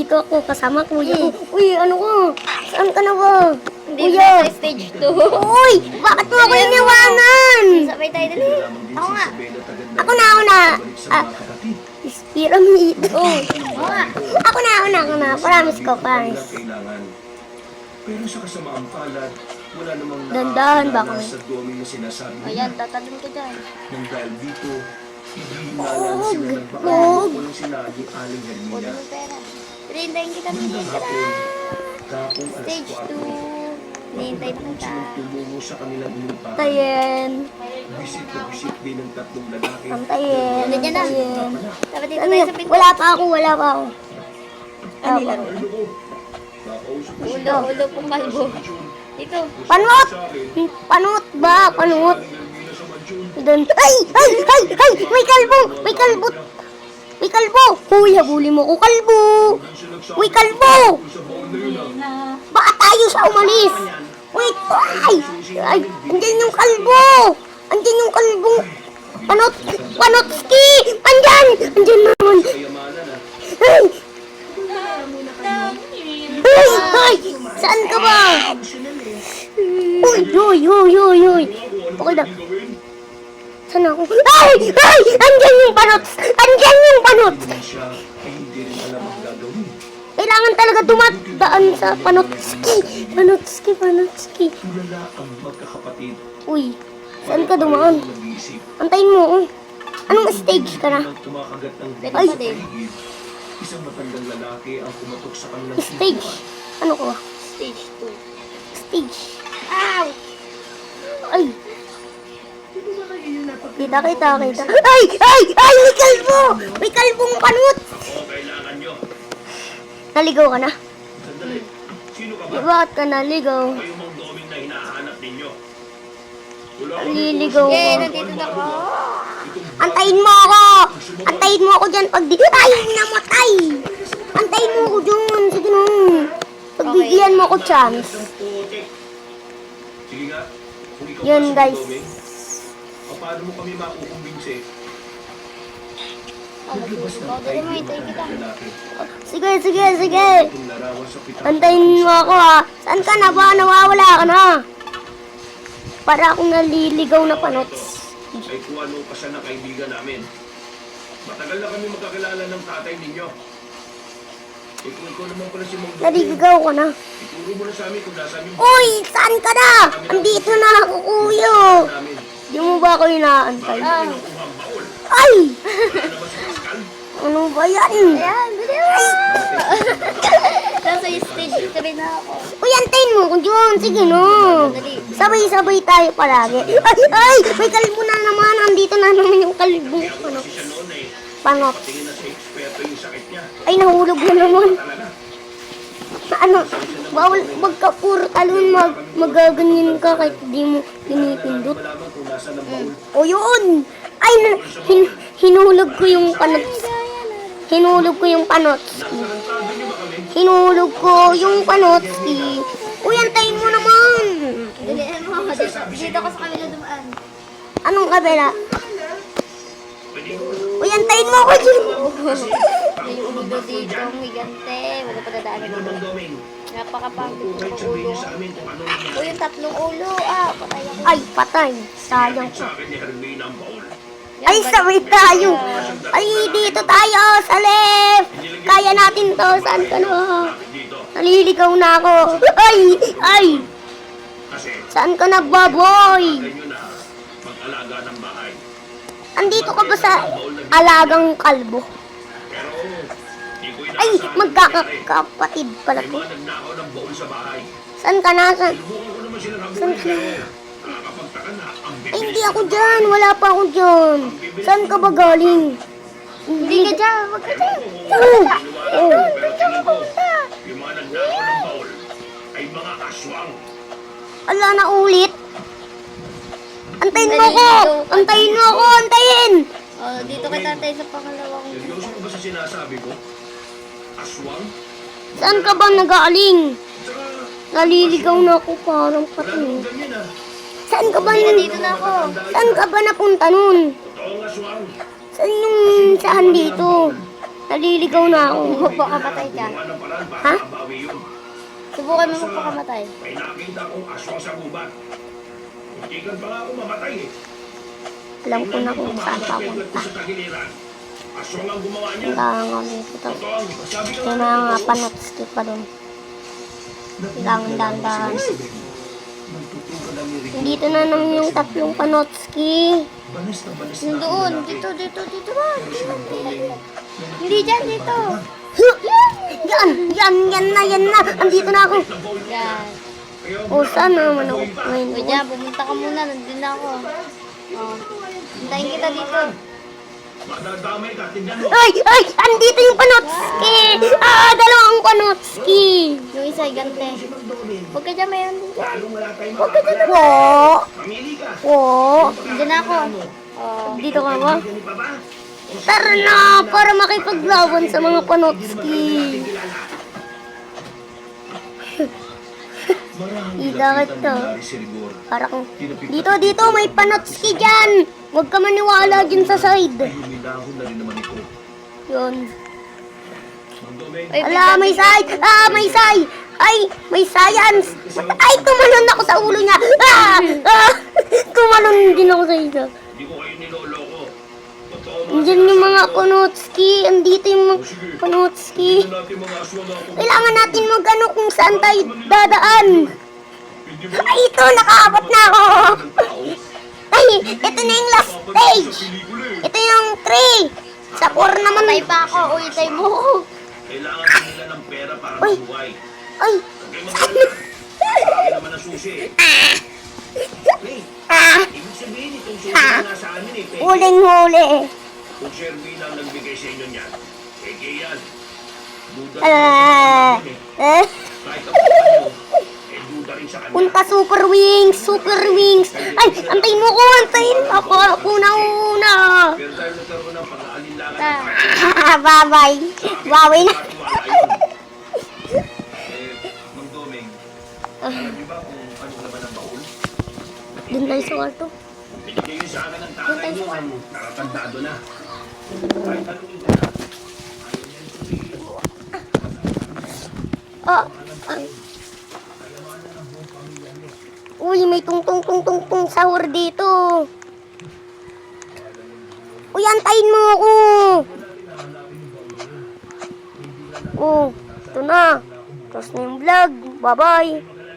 Nandito ako kasama kuya ko. Uy, ano ko? Saan ka na ba? Hindi Kuya! na sa stage 2. Uy! Bakit mo ako iniwanan? Sabay tayo dali. Ako nga. Ako na. Pyramid. Ako nga. Ako na. Promise ko, promise. Pero sa kasamaang palad, wala namang Dandahan ba nakakilala kami? sa dumi na sinasabi mo. Ayan, tatalon ka dyan. Nang dahil dito, hihinalan sila nagbakal walang sinabi aling Huwag Hermina. mo pera. Hintayin kita. Bandang hapon, kapong alas Stage 4, 2. Hinihintay na kita. silang tumungo sa kanilang inupahan. Antayin. Bisit na bisit din ng tatlong lalaki. Antayin. Nandiyan na. Antayin. Dapat dito Ano tayo yun? sa pinto. Wala pa ako. Ano ko? Nakausap ko sila. Ulo pong kalbo. Dito. Panot! Panot ba? Panot? Hermina sa mansyon. Doon. Ay! May kalbo! Kuya, huli mo ko kalbo! Uy, kalbo! Sa baon na yun Baka tayo siya umalis! Wait! Ay! Andyan yung kalbo! Andyan yung kalbo! Panotski! Andyan naman! Kayamanan Ay! Ay! Saan ka ba? Uy! Okay na. Saan ako? Ay! Andyan yung panot! siya ay hindi rin alam ang gagawin. Kailangan talaga dumadaan sa panotski! Tulala ang magkakapatid. Uy! Saan ka dumaan? Nag-iisip. Antayin mo. Anong stage ka na? Nang kumakagat ng Ay. buhay sa paligid, isang matandang lalaki ang kumatok sa kanilang Stage? Ano ko? Stage 2. Stage. Ow! Ay! Kita. Ay! May kalbo! May kalbong panot! Ako, kailangan nyo. Naligaw ka na? Sandali. Sino ka ba? Bakit ka naligaw? Kayo mang doming na hinahanap ninyo. Wala Naliligaw Yay, ka. nandito na ako. Antayin mo ako dyan pag di... Ay! Namatay! Antayin mo ako dyan. Sige na. Pagbigyan mo ako chance. Sige nga. Kung ikaw Yun, kasi guys. doming, paano mo kami makukumbinsi? Naglabas ng Dali mo, hintayin kita. lalaki. Sige. Kung larawan sa pitaka. Antayin mo ako ha. Saan ka na ba? Nawawala ka na. Para akong naliligaw na panot. Ay kung ano pa siya na kaibigan namin. Matagal na kami magkakilala ng tatay ninyo. Eh kung ikaw naman pala si Mang Doming, Naliligaw ka na. ituro mo na sa amin kung nasaan yung Uy! Saan ka na? Andito na ako, kuya. namin. Di mo ba ako inaantay? Bakit kinukuha ang baul? Ay! Wala na ba si Pascal? Ano ba yan? Ayan, dali mo. Nasa stage 3 na ako. Uy, antayin mo ko dyan. Sige no. Dali. Sabay-sabay tayo palagi. Ay! May kalbo na naman. Andito na naman yung kalbo. Ano? Kasi siya noon eh, Panot. tingin na sa eksperto yung sakit niya. Ay, nahulog na naman. Talaga. Ano? Bawal magka-puro talon. Magaganyan ka kahit di mo pinipindot. Malaman kung nasaan ang baul. O yun! Ay, hinulog ko yung panot. Hinulog ko yung panot. Tarantado niyo ba kami? Hinulog ko yung panot. Uy, antayin mo naman. Dali mo. Dito ka sa kanila dumaan. Anong kabila? Pwede ko. Uy, antayin mo ako dyan. May ulo dito, may gante. Wala pa dadaanan Ikaw dito. Mang Doming, Napakapangit kung kahit ng sabihin ulo. niyo sa amin kung ano Uy, nangyari. yung tatlong ulo. Patay ako. Ay, patay. Sayang Sa ko. akin ni Hermina ang baul. Ay, sabay tayo. Ay, dito tayo sa left. Kaya natin to. Saan ka na? Dito. Naliligaw na ako. Ay. Kasi Saan ka nagbaboy? ganyo na mag-alaga ng bahay. Andito ka ba sa alagang kalbo? Pero di ko Ay, inaasahan. magkakapatid pala May to. mga nagnakaw ng baul sa bahay. Saan ka na? Subukan ko naman silang habulin pero nakakapagtaka na ang Ay, bibilis. hindi ako dyan. Wala pa ako dyan. Saan ka ba galing? Hindi ka dyan. Huwag ka dyan. Oh. Pero tingin ko, yung mga nagnakaw ng baul ay mga aswang. Ala na ulit. Antayin mo ko. Antayin. Dito ka tatay sa pangalawang. Seryoso mo ba sa sinasabi ko? Aswang? Saan ka ba nag-aaling? Tsaka, Naliligaw na ako parang wala pati. namang ganyan ah. Saan ka ba? Dito na ako. Saan ka ba napunta nun? Totoong aswang. Saan yung saan dito? Naliligaw na ako. Magpakamatay ka. Gumawa ng paraan para Ha? mabawi yun. Subukan mo magpakamatay. May nakita kong aswang sa gubat. Muntikan pa nga ako mamatay eh. Alam ko na kung saan papunta. Sa tagiliran. Aswang ang gumawa niya. Kailangan kami ito. Totoo ang sabi ko May mga panotski pa doon. Kailangan dahan-dahan. Dito na naman yung tatlong panotski. Banas na banas Yung na doon. ako Dito, dati. dito, dito ba? Pero sinuntoming. Hindi dyan, dito. Yan na. Andito na ako. Yan. O, saan naman ako ngayon? O dyan, pumunta ka muna. Nandun na ako. O. Hintayin kita dito. Madadamay ka, tignan mo. Ay! Andito yung panotski! Dalawang panotski! Yung isa, gante. Huwag ka dyan, mayroon din dyan. Anong wala tayong Huwag ka dyan. makakalaman? Po! Mamili ka. Po! Nandun ako. O. Dito ka ba? Ganun pa ba? Tara na! Para makipaglaban sa mga panotski! Bakit to? Para kung... Dito! May panotski dyan! Huwag ka maniwala dyan sa side. Lumilahon na rin naman ito. Yun. Magdomeng, Ay, Ala, may say! May say! Ay, may science! Ay, tumalon ako sa ulo niya! Tumalon din ako sa isa. hindi ko kayo niloloko. Totoo mga Andiyan yung mga panotski. Andito yung mga panotski. Tignan natin mga aswang na ako. Kailangan natin magano kung saan tayo dadaan. Hindi ba Ay, ito! Nakaabot na ako! ng tao? Ay, ito na yung last stage! Sa pelikula eh. Ito yung 3! Sa 4 naman. Patay pa ako. Uy, tay mo ko. Kailangan nila ng pera para Uy. mabuhay. Ay! Kaya mag-alala. Akin naman ang susi eh. Hey, ibig sabihin itong susi na nasa amin eh. Peke. Huling-huli. Kung Shervina ang nagbigay sa inyo niyan, peke yan. Duda rin Ah! sa amin eh. Eh? Kahit ang mo, eh duda rin sa kanya. Punta Super Wings! Super Wings! Ay! Antayin mo ko! Antayin! Ako na una! Pero dahil nagkaroon ng pag-aalinlangan ng akin, Bye-bye! Bawi na! patiwala yun. Mang Domeng, alam niyo ba kung ano naman ang baul? Doon tayo sa kwarto. Binigay yun sa akin ng tatay niyo ang naratandado na. Kahit tanongin ko na, ayaw niya rin sabihin. Ay. Uy, may tungtong sahur dito. Uy, antayin mo ako. Oh, ito na. Tapos na yung vlog. Bye-bye.